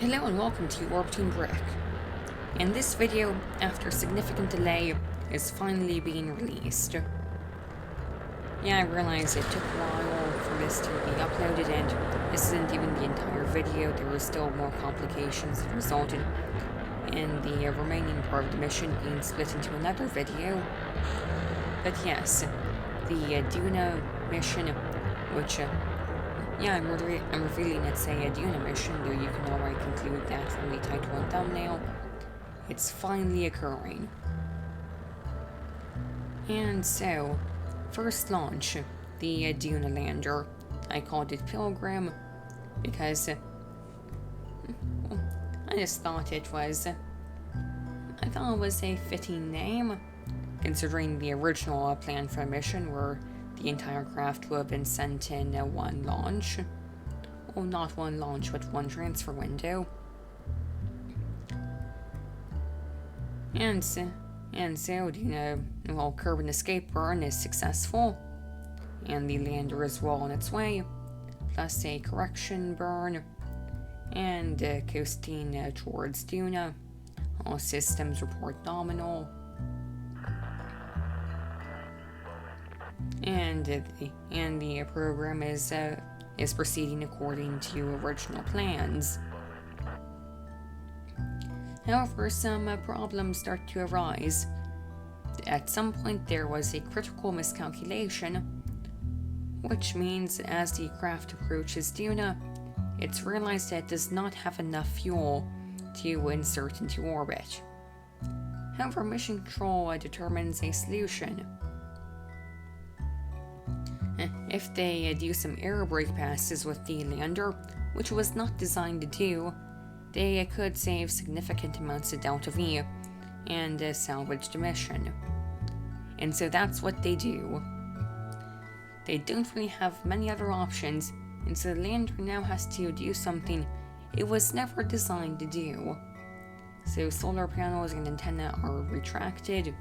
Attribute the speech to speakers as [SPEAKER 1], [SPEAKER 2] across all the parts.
[SPEAKER 1] Hello and welcome to Orbiting Brick. In this video, after significant delay, is finally being released. Yeah, I realize it took a while for this to be uploaded, and this isn't even the entire video. There were still more complications that resulted in the remaining part of the mission being split into another video. But yes, the Duna mission, which yeah, I'm revealing it's a Duna mission, though you can already conclude that from the title and thumbnail. It's finally occurring. And so, first launch, the Duna lander. I called it Pilgrim because well, I just thought it was a fitting name, considering the original plan for the mission where the entire craft would have been sent in one launch. Well, not one launch, but one transfer window. And so, Kerbal escape burn is successful, and the lander is well on its way, plus a correction burn, and coasting towards Duna. All systems report nominal. And the program is proceeding according to original plans. However, some problems start to arise. At some point, there was a critical miscalculation, which means as the craft approaches Duna, it's realized that it does not have enough fuel to insert into orbit. However, Mission Control determines a solution. If they do some aerobrake passes with the lander, which it was not designed to do, they could save significant amounts of Delta V and salvage the mission. And so that's what they do. They don't really have many other options, and so the lander now has to do something it was never designed to do. So solar panels and antenna are retracted,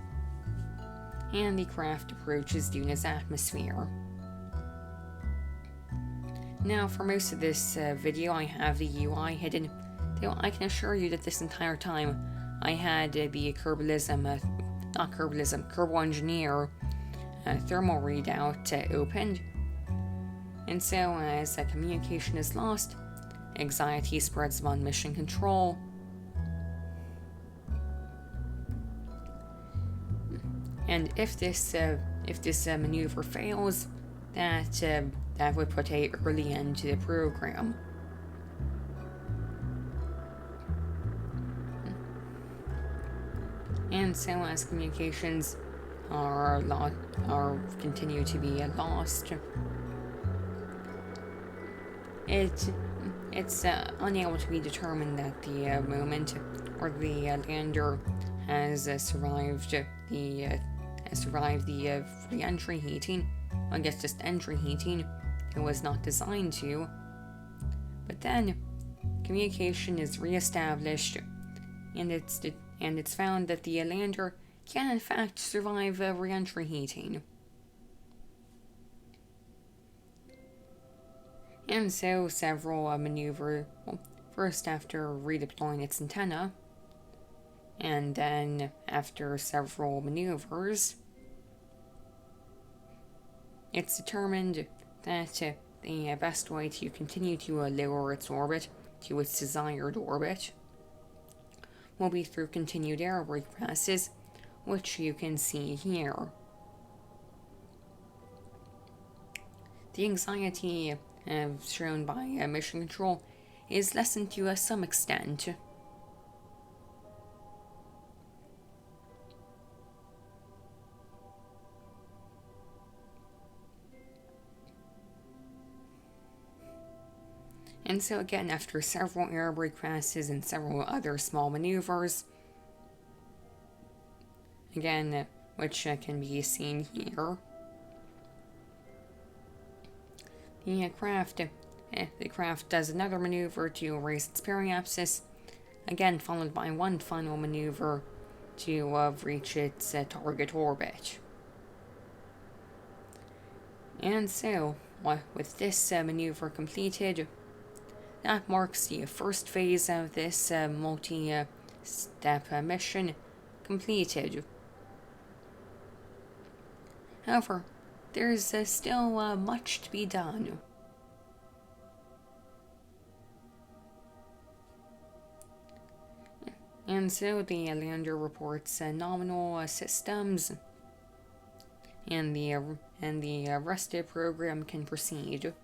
[SPEAKER 1] and the craft approaches Duna's atmosphere. Now, for most of this video, I have the UI hidden, though I can assure you that this entire time I had the Kerbal Engineer thermal readout opened. And so, as communication is lost, anxiety spreads among Mission Control. And if this maneuver fails, that would put an early end to the program. And so, as communications continue to be lost, it's unable to be determined at the moment where the lander has survived the re-entry heating. I guess just entry heating. It was not designed to. But then, communication is re-established, and it's found that the lander can in fact survive re-entry heating. And so several maneuver. Well, first after redeploying its antenna, and then after several maneuvers, it's determined that the best way to continue to lower its orbit to its desired orbit will be through continued aerobrake passes, which you can see here. The anxiety shown by Mission Control is lessened to some extent. And so again, after several aerobrake passes and several other small maneuvers, again, which can be seen here, the craft does another maneuver to raise its periapsis, again followed by one final maneuver to reach its target orbit. And so, with this maneuver completed, that marks the first phase of this multi-step mission completed. However, there's still much to be done. And so the lander reports nominal systems, and the rested program can proceed.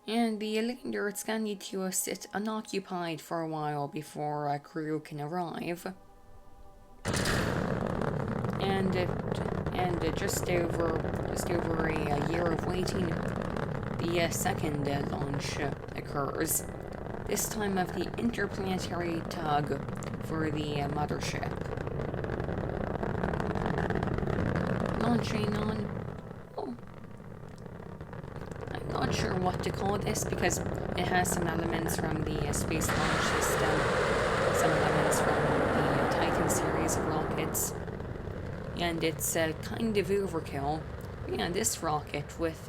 [SPEAKER 1] And the lander, it's gonna need to sit unoccupied for a while before a crew can arrive. And just over a year of waiting, the second launch occurs. This time of the interplanetary tug for the Mothership. Launching on... oh, I'm not sure what to call this because it has some elements from the Space Launch System, some elements from the Titan series of rockets, and it's kind of overkill. Yeah, this rocket with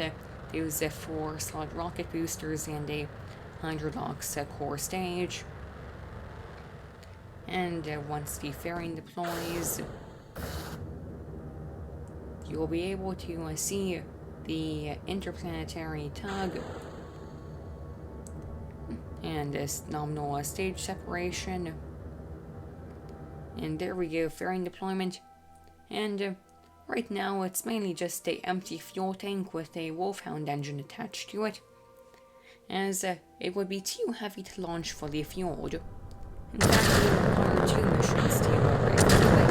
[SPEAKER 1] those 4 solid rocket boosters and a Hydrodox core stage. And once the fairing deploys, you will be able to see the interplanetary tug and this nominal stage separation. And there we go, fairing deployment. And right now it's mainly just an empty fuel tank with a Wolfhound engine attached to it, as it would be too heavy to launch fully fueled. In fact, it would require 2 missions to refuel it.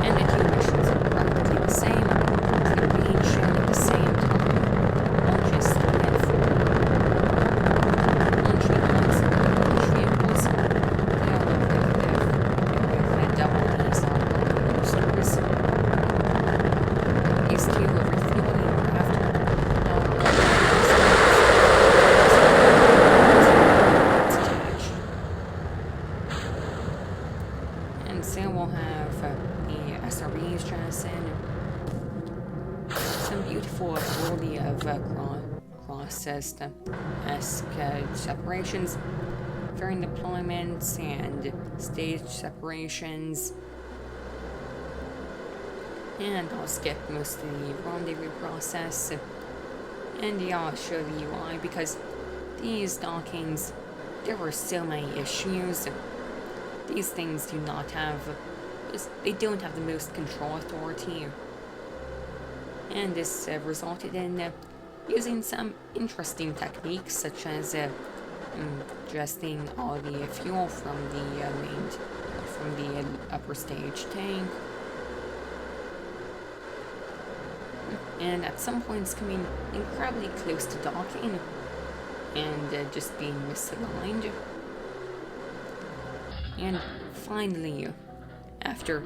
[SPEAKER 1] And the 2 missions are practically the same. They're being shown at the same time. Launches with launch vehicles. They all with double these rocket boosters. These 2 are refueling craft. And so we'll have the SRBs transcend some beautiful ability of cross-esque separations, fairing deployments, and stage separations. And I'll skip most of the rendezvous process, and yeah, I'll show the UI because these dockings, there were so many issues. These things do not have, they don't have the most control authority, and this resulted in using some interesting techniques such as adjusting all the fuel from the upper stage tank, and at some points coming incredibly close to docking and just being misaligned. And finally, after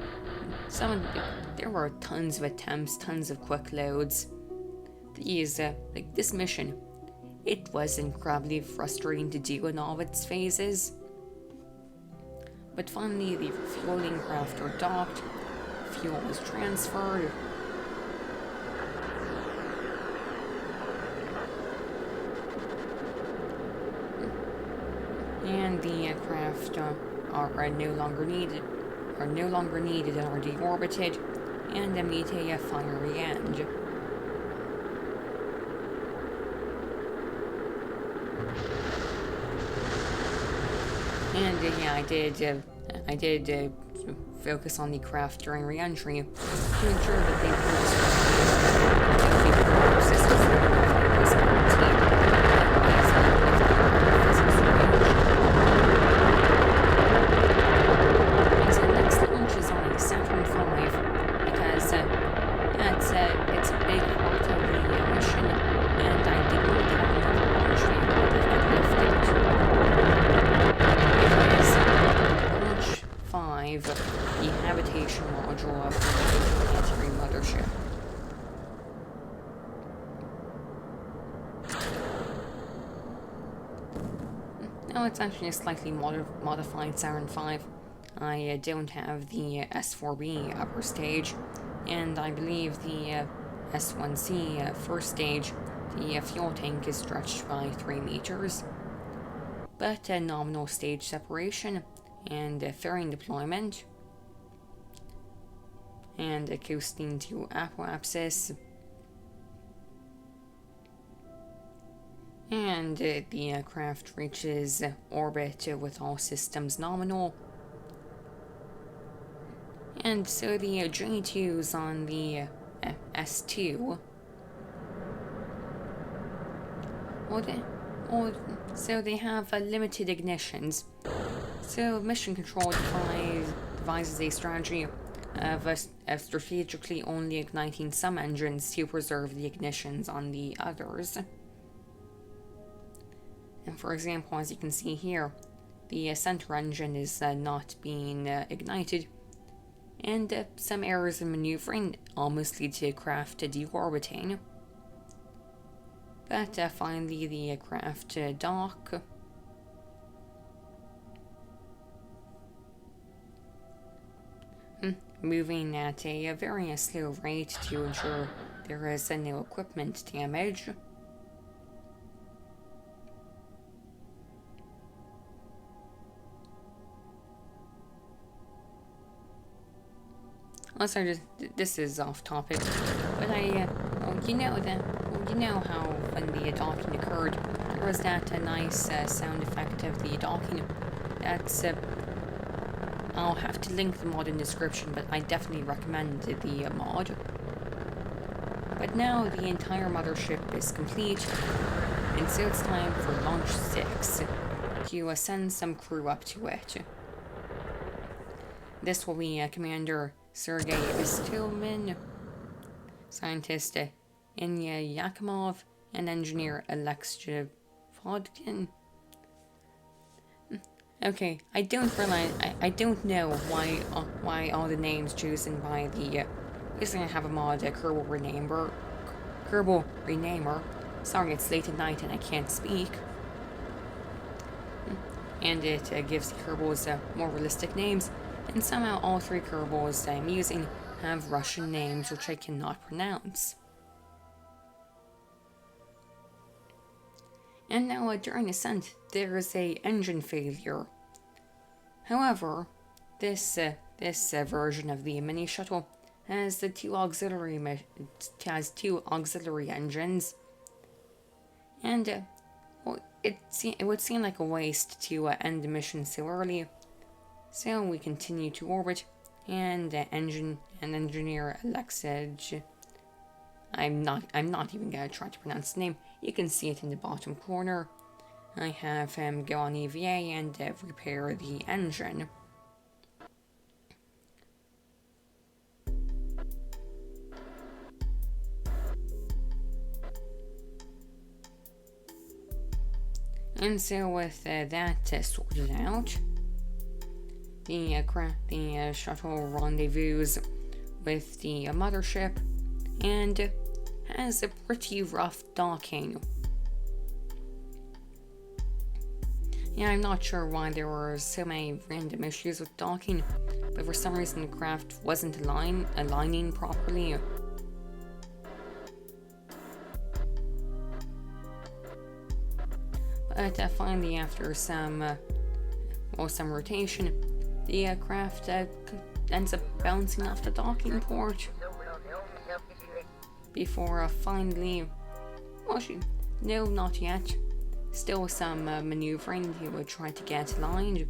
[SPEAKER 1] there were tons of attempts, tons of quick loads. This mission, it was incredibly frustrating to do in all of its phases. But finally, the refueling craft were docked, fuel was transferred, and the aircraft are no longer needed and are deorbited and meet a fiery end. And yeah, I did focus on the craft during re-entry to ensure that they it's a big part of the mission, and I did not have another launch vehicle that could lift it. It is Launch 5, the habitation module of the Interplanetary Mothership. No, it's actually a slightly modified Saturn V. I don't have the S4B upper stage, and I believe the S1C first stage, the fuel tank is stretched by 3 meters, but nominal stage separation and fairing deployment and coasting to apoapsis, and the craft reaches orbit with all systems nominal. And so the J2s on the S2, so they have limited ignitions. So Mission Control devises a strategy of strategically only igniting some engines to preserve the ignitions on the others. And for example, as you can see here, the center engine is not being ignited, and some errors in maneuvering almost lead to craft deorbiting. But finally the craft dock. Moving at a very slow rate to ensure there is no equipment damage. Also, this is off topic, but you know how when the docking occurred, there was that nice sound effect of the docking. That's I'll have to link the mod in the description, but I definitely recommend the mod. But now the entire mothership is complete, and so it's time for Launch 6 to send some crew up to it. This will be Commander Sergei Istulmin, Scientist Inya Yakimov, and Engineer Alexei Vodkin. Okay, I don't know why all the names chosen by the usually I have a mod Kerbal Renamer. Sorry, it's late at night and I can't speak. And it gives the Kerbals more realistic names, and somehow all 3 Kerbals I'm using have Russian names which I cannot pronounce. And now during ascent, there is a engine failure. However, this version of the mini shuttle has the 2 auxiliary engines, and it would seem like a waste to end the mission so early. So we continue to orbit, and Engineer Alexej. I'm not even gonna try to pronounce the name. You can see it in the bottom corner. I have him go on EVA and repair the engine. And so with that sorted out, the shuttle rendezvous with the mothership and has a pretty rough docking. Yeah, I'm not sure why there were so many random issues with docking, but for some reason the craft wasn't aligning properly. But finally, after some rotation, the craft ends up bouncing off the docking port before finally, no, not yet. Still some maneuvering. He would try to get aligned.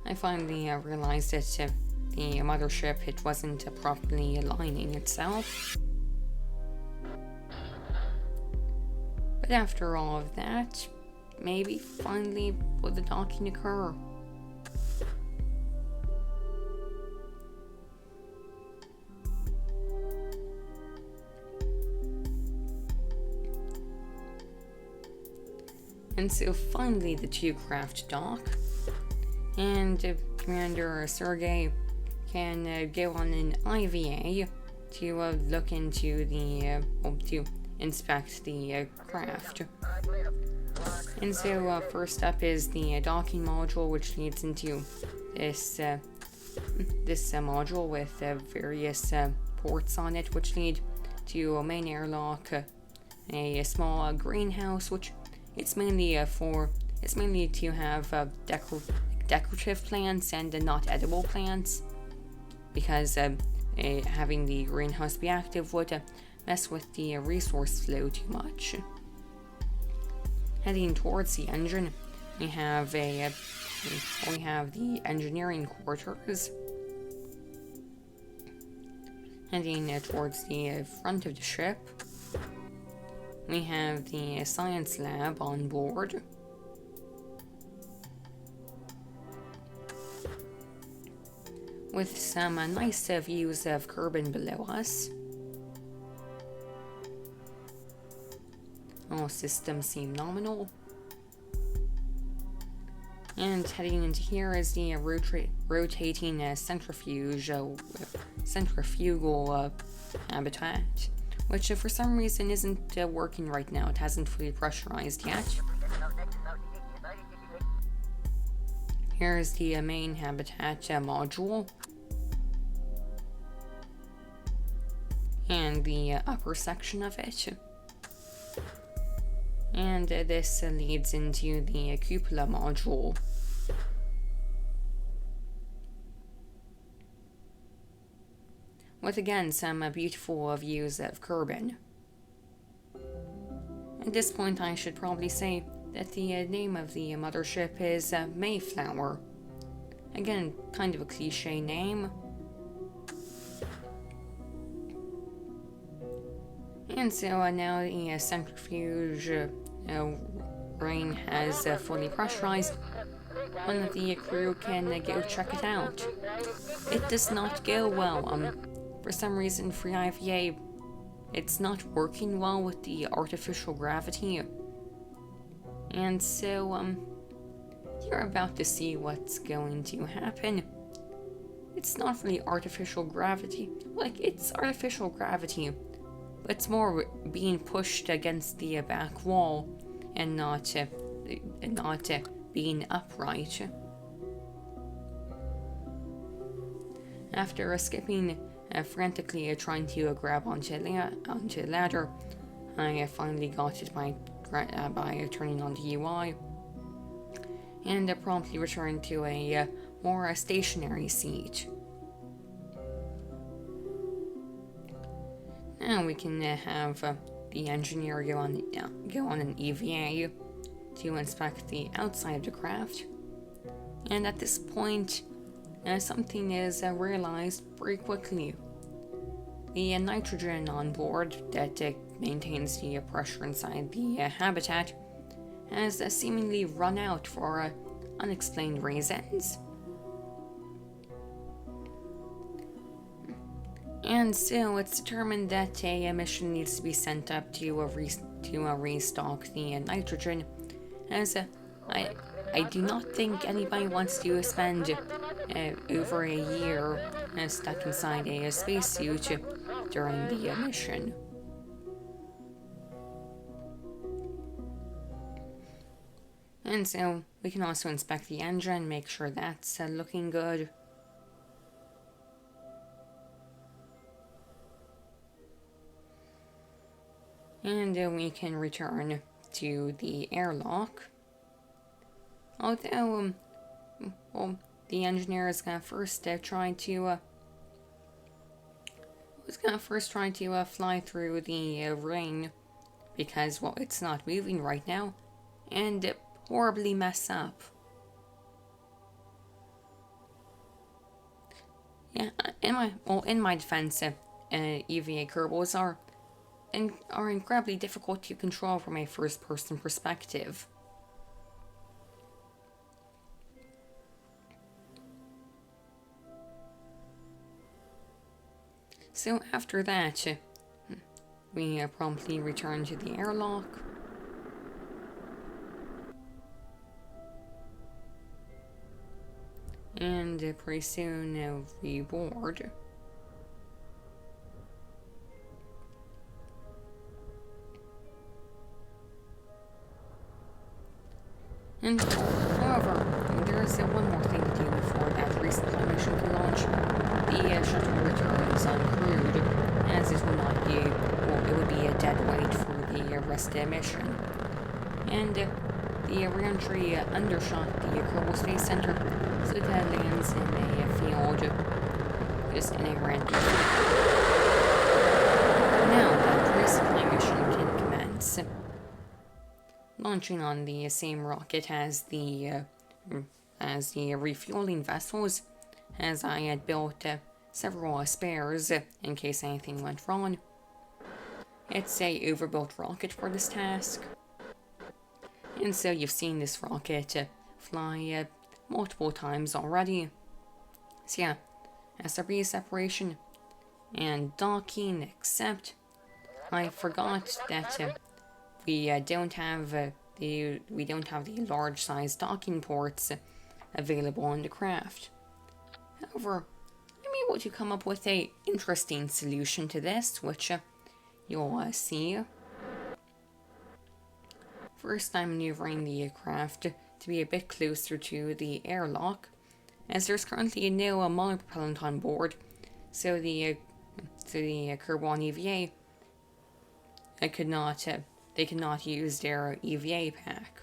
[SPEAKER 1] I finally realized that the mothership, it wasn't properly aligning itself. But after all of that, maybe finally will the docking occur. And so finally the 2 craft dock, and Commander Sergei can go on an IVA to look into the to inspect the craft. And so first up is the docking module, which leads into this module with various ports on it, which lead to a main airlock, a small greenhouse, which it's mainly to have decorative plants and not edible plants, because having the greenhouse be active would mess with the resource flow too much. Heading towards the engine, we have the engineering quarters. Heading towards the front of the ship, we have the science lab on board. With some nice views of Kerbin below us. All systems seem nominal. And heading into here is the rotating centrifugal habitat, which for some reason isn't working right now. It hasn't fully pressurized yet. Here's the main habitat module. And the upper section of it. And this leads into the cupola module. With again some beautiful views of Kerbin. At this point I should probably say that the name of the mothership is Mayflower. Again, kind of a cliche name. And so now the centrifuge ring has fully pressurized. One of the crew can go check it out. It does not go well. For some reason, for IVA, it's not working well with the artificial gravity. And so, you're about to see what's going to happen. It's not really artificial gravity. Like, it's artificial gravity, but it's more being pushed against the back wall and not being upright. After skipping frantically trying to grab onto the ladder, I finally got it by turning on the UI, and promptly returned to a more stationary seat. Now we can have the engineer go on an EVA to inspect the outside of the craft, and at this point, something is realized very quickly. The nitrogen on board that maintains the pressure inside the habitat has seemingly run out for unexplained reasons. And so it's determined that a mission needs to be sent up to restock the nitrogen, as I do not think anybody wants to spend over a year stuck inside a spacesuit during the mission. And so we can also inspect the engine, make sure that's looking good. And we can return to the airlock. Although, the engineer is gonna first try to fly through the ring, because it's not moving right now, and horribly mess up. Yeah, in my defense, EVA Kerbals are incredibly difficult to control from a first-person perspective. So after that, we promptly return to the airlock. And pretty soon we board. And, however, there is one more thing to do before that resupply mission can launch. The shuttle returns uncrewed, as it will not be, well, it would be a dead weight for the rest of the mission. And the re-entry undershot the Kerbal Space Center, so it lands in a field just in a random field. Now that resupply mission can commence. Launching on the same rocket as the refueling vessels, as I had built several spares in case anything went wrong. It's a overbuilt rocket for this task. And so you've seen this rocket fly multiple times already. So yeah, SRB separation and docking, except I forgot that we don't have the large size docking ports available on the craft. However, I'm able to come up with a interesting solution to this, which you'll see. First, I'm maneuvering the craft to be a bit closer to the airlock, as there's currently no molar propellant on board, so the Kerbal EVA they could not use their EVA pack.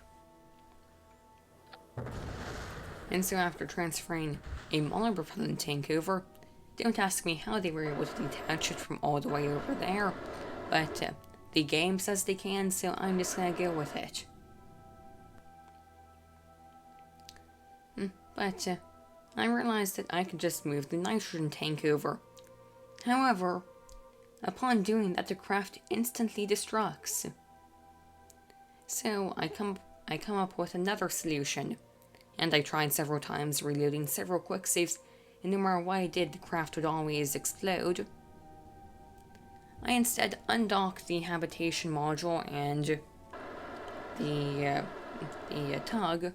[SPEAKER 1] And so after transferring a molar propellant tank over, don't ask me how they were able to detach it from all the way over there, but the game says they can, so I'm just gonna go with it. But I realized that I could just move the nitrogen tank over. However, upon doing that, the craft instantly destructs. So I come up with another solution, and I tried several times, reloading several quick saves, and no matter what I did, the craft would always explode. I instead undocked the habitation module and the tug,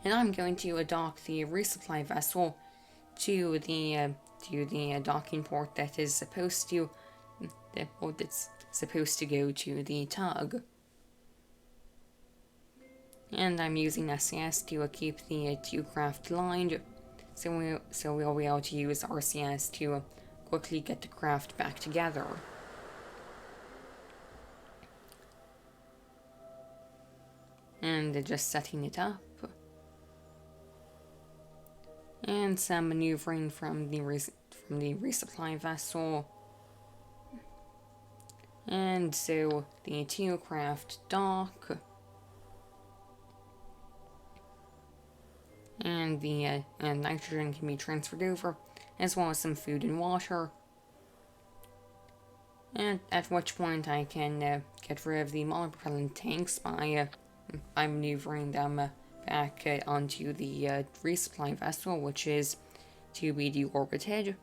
[SPEAKER 1] and I'm going to dock the resupply vessel to the docking port that is supposed to that's supposed to go to the tug. And I'm using SAS to keep the two craft lined, so we'll be able to use RCS to quickly get the craft back together. And just setting it up. And some maneuvering from the resupply vessel. And so the two craft dock. And the nitrogen can be transferred over, as well as some food and water. And at which point I can get rid of the molar propellant tanks by maneuvering them back onto the resupply vessel, which is to be deorbited.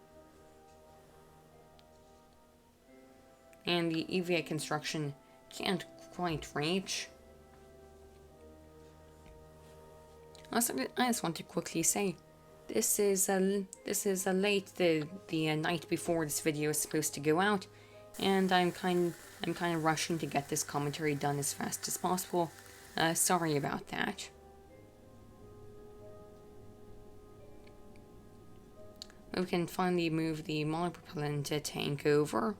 [SPEAKER 1] And the EVA construction can't quite reach. Also, I just want to quickly say, this is late the night before this video is supposed to go out, and I'm kind of rushing to get this commentary done as fast as possible. Sorry about that. We can finally move the molar propellant tank over.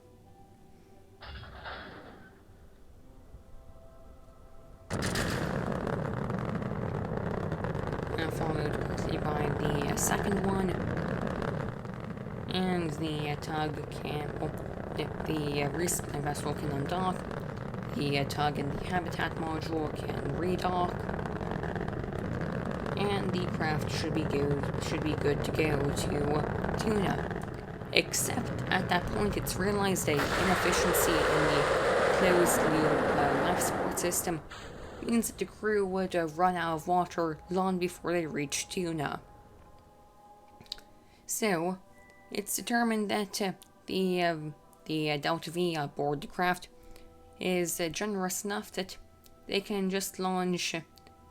[SPEAKER 1] Followed quickly by the second one, and the tug can, the resupply vessel can undock, the tug and the habitat module can redock, and the craft should be good to go to Duna. Except at that point it's realized an inefficiency in the closed-loop life support system means that the crew would run out of water long before they reach Duna. So, it's determined that the Delta V aboard the craft is generous enough that they can just launch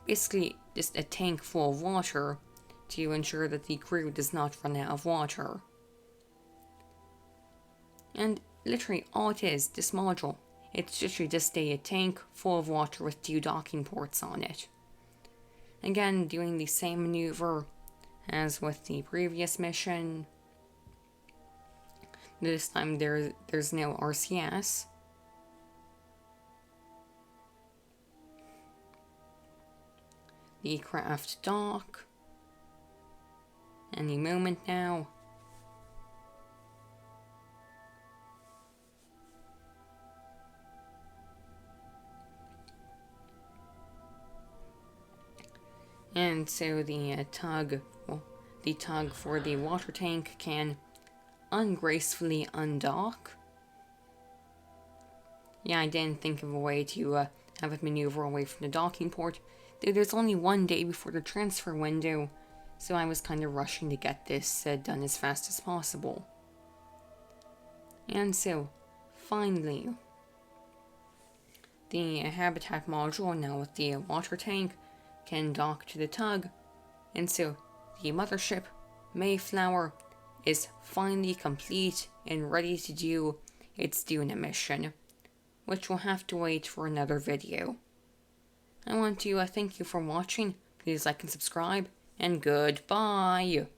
[SPEAKER 1] basically just a tank full of water to ensure that the crew does not run out of water. And literally all it is, this module, it's literally just a tank full of water with 2 docking ports on it. Again, doing the same maneuver as with the previous mission. This time there's no RCS. The craft dock. Any moment now. And so the tug for the water tank can ungracefully undock. Yeah, I didn't think of a way to have it maneuver away from the docking port. There's only one day before the transfer window, so I was kind of rushing to get this done as fast as possible. And so, finally, the habitat module, now with the water tank, can dock to the tug, and so the mothership, Mayflower, is finally complete and ready to do its Duna mission, which will have to wait for another video. I want to thank you for watching. Please like and subscribe, and goodbye!